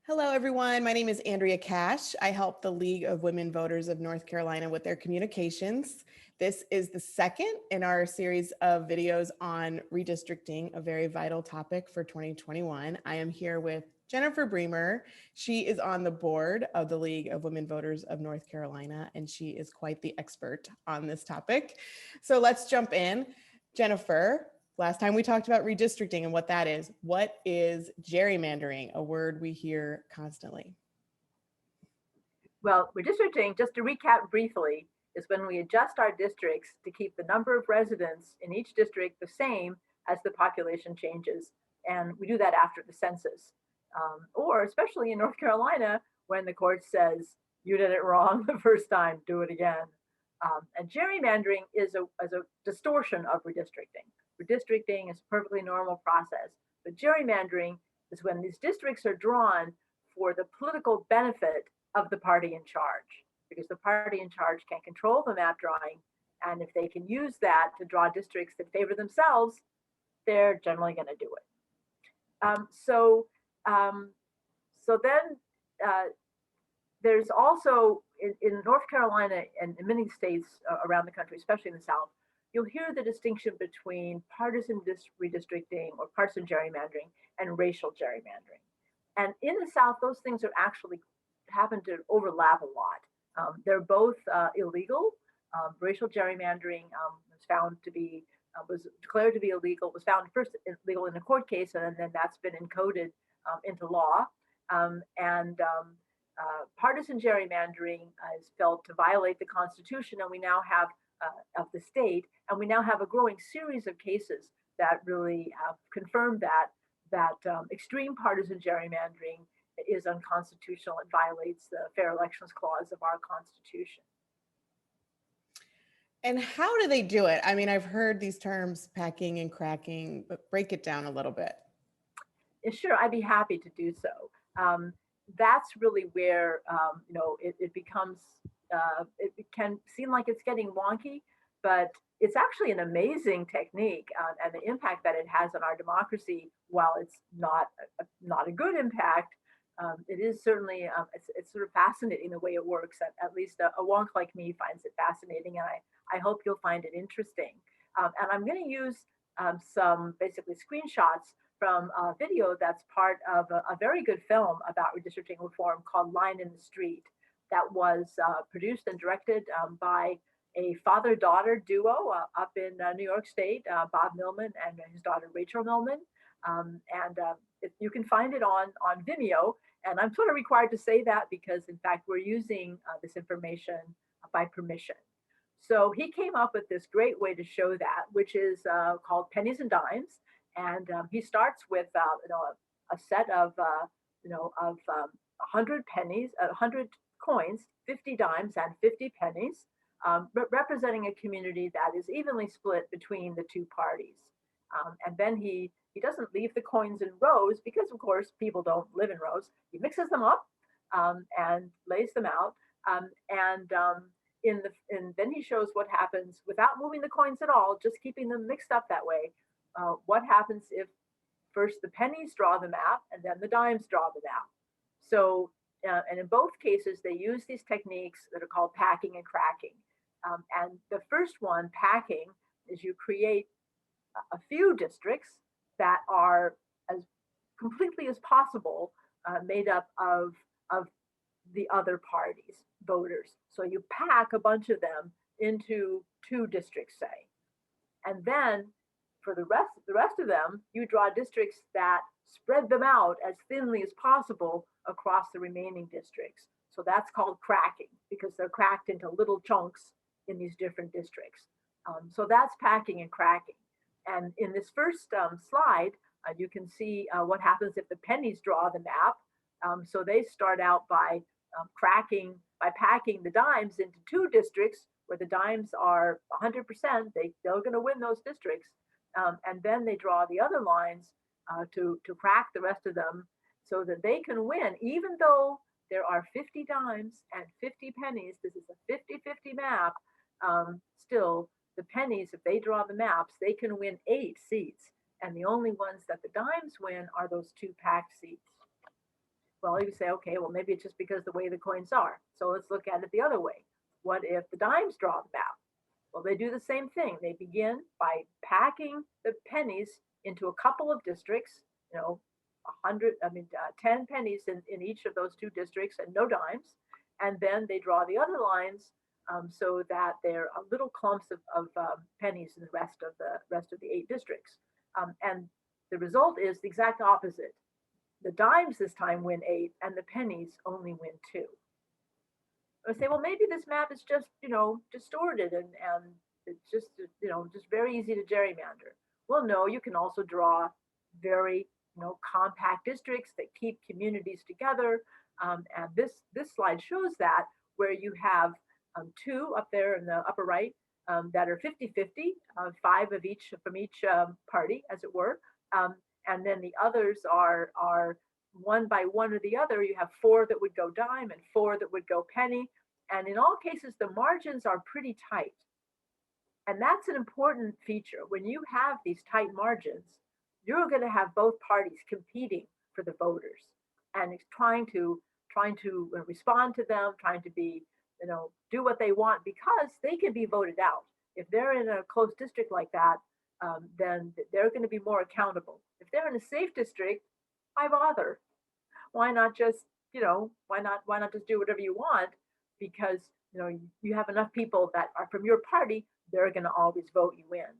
Hello, everyone. My name is Andrea Cash. I help the League of Women Voters of North Carolina with their communications. This is the second in our series of videos on redistricting, a very vital topic for 2021. I am here with Jennifer Bremer. She is on the board of the League of Women Voters of North Carolina, and she is quite the expert on this topic. So let's jump in. Jennifer, last time we talked about redistricting and what that is. What is gerrymandering, a word we hear constantly? Well, redistricting, just to recap briefly, is when we adjust our districts to keep the number of residents in each district the same as the population changes. And we do that after the census. Or especially in North Carolina, when the court says, you did it wrong the first time, do it again. And gerrymandering is a distortion of redistricting. Redistricting is a perfectly normal process, but gerrymandering is when these districts are drawn for the political benefit of the party in charge, because the party in charge can control the map drawing, and if they can use that to draw districts that favor themselves, they're generally going to do it. So then there's also in North Carolina and in many states around the country, especially in the South, you'll hear the distinction between partisan redistricting or partisan gerrymandering and racial gerrymandering. And in the South, those things are actually happen to overlap a lot. They're both illegal. Racial gerrymandering was declared to be illegal, was found first illegal in a court case, and then that's been encoded into law. Partisan gerrymandering is felt to violate the Constitution, and we now have of the state, and we now have a growing series of cases that really have confirmed that extreme partisan gerrymandering is unconstitutional. It violates the Fair Elections Clause of our Constitution. And how do they do it? I mean, I've heard these terms, packing and cracking, but break it down a little bit. Sure, I'd be happy to do so. That's really where it becomes. It can seem like it's getting wonky, but it's actually an amazing technique, and the impact that it has on our democracy, while it's not a good impact, it is certainly it's sort of fascinating the way it works. At least a wonk like me finds it fascinating, and I hope you'll find it interesting. And I'm going to use some basically screenshots from a video that's part of a very good film about redistricting reform called Line in the Street, that was produced and directed by a father-daughter duo up in New York State, Bob Millman and his daughter Rachel Millman. You can find it on Vimeo, and I'm sort of required to say that because, in fact, we're using this information by permission. So he came up with this great way to show that, which is called pennies and dimes, and he starts with a set of 100 pennies, 100 coins, 50 dimes, and 50 pennies, representing a community that is evenly split between the two parties. And then he doesn't leave the coins in rows because, of course, people don't live in rows. He mixes them up and lays them out. Then he shows what happens without moving the coins at all, just keeping them mixed up that way. What happens if first the pennies draw the map and then the dimes draw the map? So, and in both cases, they use these techniques that are called packing and cracking. And the first one, packing, is you create a few districts that are as completely as possible made up of the other parties' voters. So you pack a bunch of them into 2 districts, say. And then for the rest of them, you draw districts that spread them out as thinly as possible across the remaining districts. So that's called cracking, because they're cracked into little chunks in these different districts. So that's packing and cracking. And in this first slide, you can see what happens if the pennies draw the map. So they start out by packing the dimes into 2 districts where the dimes are 100%. They're going to win those districts. And then they draw the other lines to crack the rest of them so that they can win, even though there are 50 dimes and 50 pennies. This is a 50-50 map. Still, the pennies, if they draw the maps, they can win 8 seats. And the only ones that the dimes win are those 2 packed seats. Well, you say, okay, well, maybe it's just because the way the coins are. So let's look at it the other way. What if the dimes draw the map? Well, they do the same thing. They begin by packing the pennies into a couple of districts, 10 pennies in each of those two districts and no dimes. And then they draw the other lines so that they're little clumps of pennies in the rest of the 8 districts. And the result is the exact opposite. The dimes this time win 8 and the pennies only win 2. I say, well, maybe this map is just, distorted and it's just, just very easy to gerrymander. Well, no, you can also draw very, compact districts that keep communities together. And this slide shows that, where you have 2 up there in the upper right that are 50-50, 5 of each from each party, as it were. And then the others are one by one or the other. You have 4 that would go dime and 4 that would go penny. And in all cases, the margins are pretty tight. And that's an important feature. When you have these tight margins, you're going to have both parties competing for the voters and trying to respond to them, trying to be, do what they want, because they can be voted out. If they're in a close district like that, then they're going to be more accountable. If they're in a safe district, why bother? Why not just, why not just do whatever you want? Because, you have enough people that are from your party, they're going to always vote you in.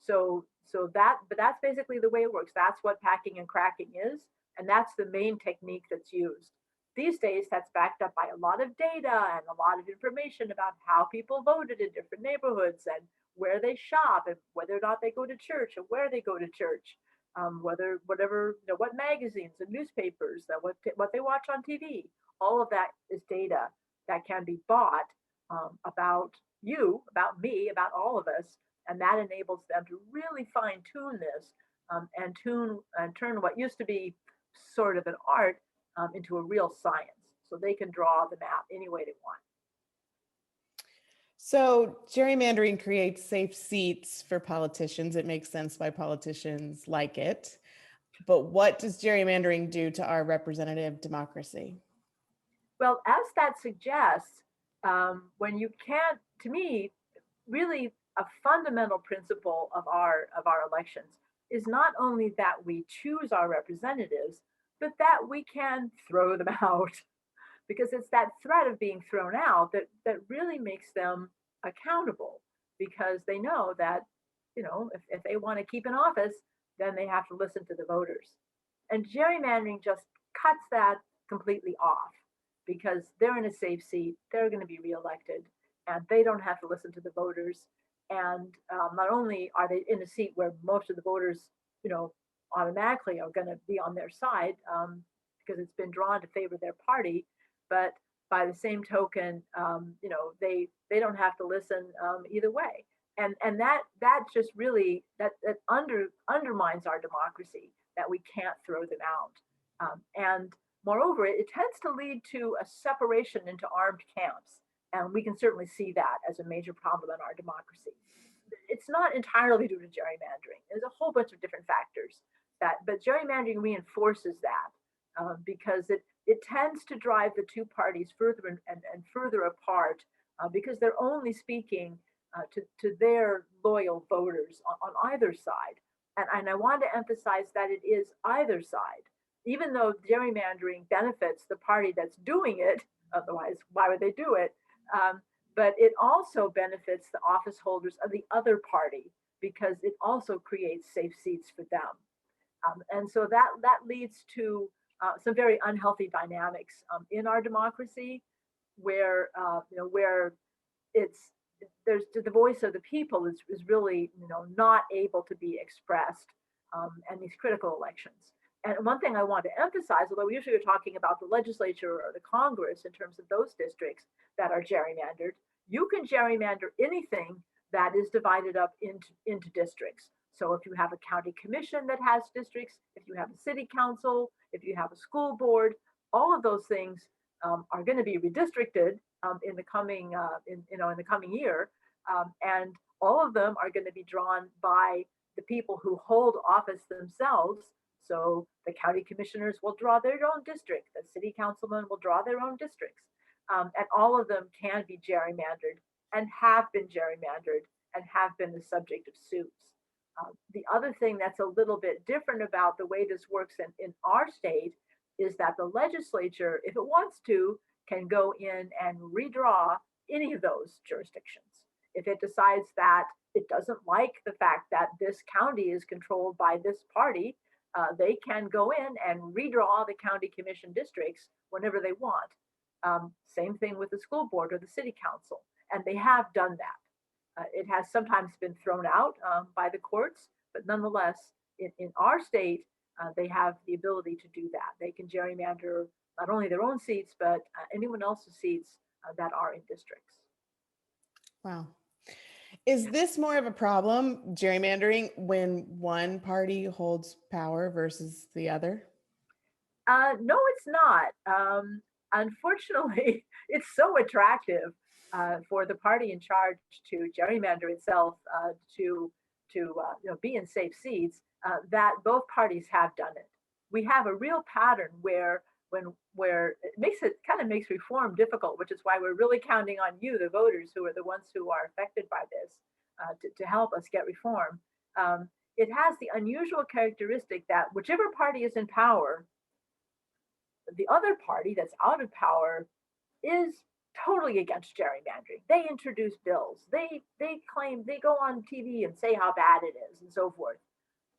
But that's basically the way it works. That's what packing and cracking is. And that's the main technique that's used. These days, that's backed up by a lot of data and a lot of information about how people voted in different neighborhoods and where they shop and whether or not they go to church and where they go to church, what magazines and newspapers, what they watch on TV. All of that is data that can be bought about you, about me, about all of us, and that enables them to really fine tune this and turn what used to be sort of an art into a real science, so they can draw the map any way they want. So gerrymandering creates safe seats for politicians. It makes sense why politicians like it. But what does gerrymandering do to our representative democracy? Well, as that suggests, when you can't, to me, really a fundamental principle of our elections is not only that we choose our representatives, but that we can throw them out. Because it's that threat of being thrown out that really makes them accountable, because they know that, if they want to keep in office, then they have to listen to the voters. And gerrymandering just cuts that completely off, because they're in a safe seat, they're going to be reelected, and they don't have to listen to the voters. And not only are they in a seat where most of the voters, automatically are going to be on their side because it's been drawn to favor their party, but by the same token, they don't have to listen either way. And that just really that undermines our democracy, that we can't throw them out. And moreover, it tends to lead to a separation into armed camps. And we can certainly see that as a major problem in our democracy. It's not entirely due to gerrymandering. There's a whole bunch of different factors but gerrymandering reinforces that because it tends to drive the two parties further and further apart because they're only speaking to their loyal voters on either side. And I want to emphasize that it is either side. Even though gerrymandering benefits the party that's doing it, otherwise, why would they do it? But it also benefits the office holders of the other party, because it also creates safe seats for them. And so that leads to some very unhealthy dynamics in our democracy, where where there's the voice of the people is really not able to be expressed in these critical elections. And one thing I want to emphasize, although we usually are talking about the legislature or the Congress in terms of those districts that are gerrymandered, you can gerrymander anything that is divided up into districts. So if you have a county commission that has districts, if you have a city council, if you have a school board, all of those things are going to be redistricted in the coming in the coming year, and all of them are going to be drawn by the people who hold office themselves. So the county commissioners will draw their own district. The city councilmen will draw their own districts. And all of them can be gerrymandered and have been gerrymandered and have been the subject of suits. The other thing that's a little bit different about the way this works in our state is that the legislature, if it wants to, can go in and redraw any of those jurisdictions. If it decides that it doesn't like the fact that this county is controlled by this party, they can go in and redraw the county commission districts whenever they want. Same thing with the school board or the city council, and they have done that. It has sometimes been thrown out by the courts, but nonetheless, in our state, they have the ability to do that. They can gerrymander not only their own seats, but anyone else's seats that are in districts. Wow. Is this more of a problem, gerrymandering, when one party holds power versus the other? No, it's not. Unfortunately, it's so attractive for the party in charge to gerrymander itself to be in safe seats that both parties have done it. We have a real pattern where it kind of makes reform difficult, which is why we're really counting on you, the voters, who are the ones who are affected by this, to help us get reform. It has the unusual characteristic that whichever party is in power, the other party that's out of power is totally against gerrymandering. They introduce bills. They claim, they go on TV and say how bad it is and so forth.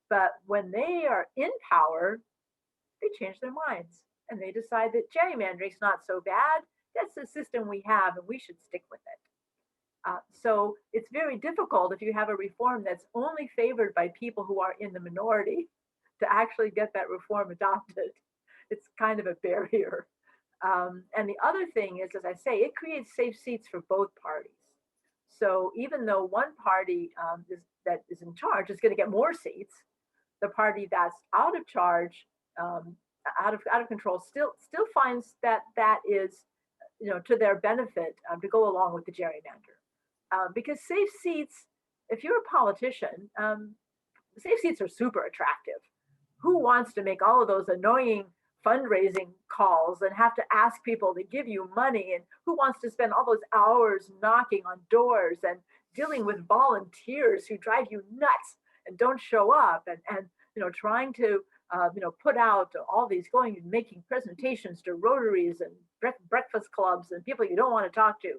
But when they are in power, they change their minds and they decide that gerrymandering is not so bad. That's the system we have and we should stick with it. So it's very difficult if you have a reform that's only favored by people who are in the minority to actually get that reform adopted. It's kind of a barrier. And the other thing is, as I say, it creates safe seats for both parties. So even though one party that is in charge is going to get more seats, the party that's out of charge, out of control, still finds that is, to their benefit to go along with the gerrymander. Because safe seats, if you're a politician, safe seats are super attractive. Who wants to make all of those annoying fundraising calls and have to ask people to give you money? And who wants to spend all those hours knocking on doors and dealing with volunteers who drive you nuts and don't show up, and trying to put out all these, going and making presentations to Rotaries and breakfast clubs and people you don't want to talk to,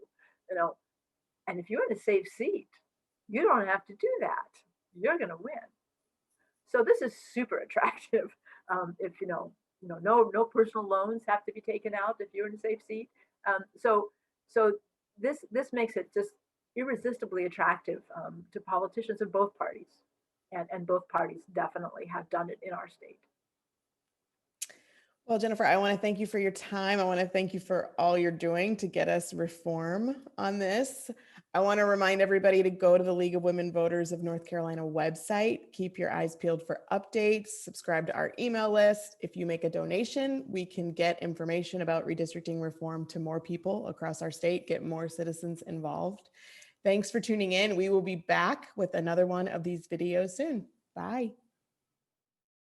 and if you're in a safe seat, you don't have to do that. You're going to win. So this is super attractive. If no personal loans have to be taken out if you're in a safe seat. So this makes it just irresistibly attractive to politicians of both parties, and both parties definitely have done it in our state. Well, Jennifer, I want to thank you for your time. I want to thank you for all you're doing to get us reform on this. I want to remind everybody to go to the League of Women Voters of North Carolina website. Keep your eyes peeled for updates. Subscribe to our email list. If you make a donation, we can get information about redistricting reform to more people across our state, get more citizens involved. Thanks for tuning in. We will be back with another one of these videos soon. Bye.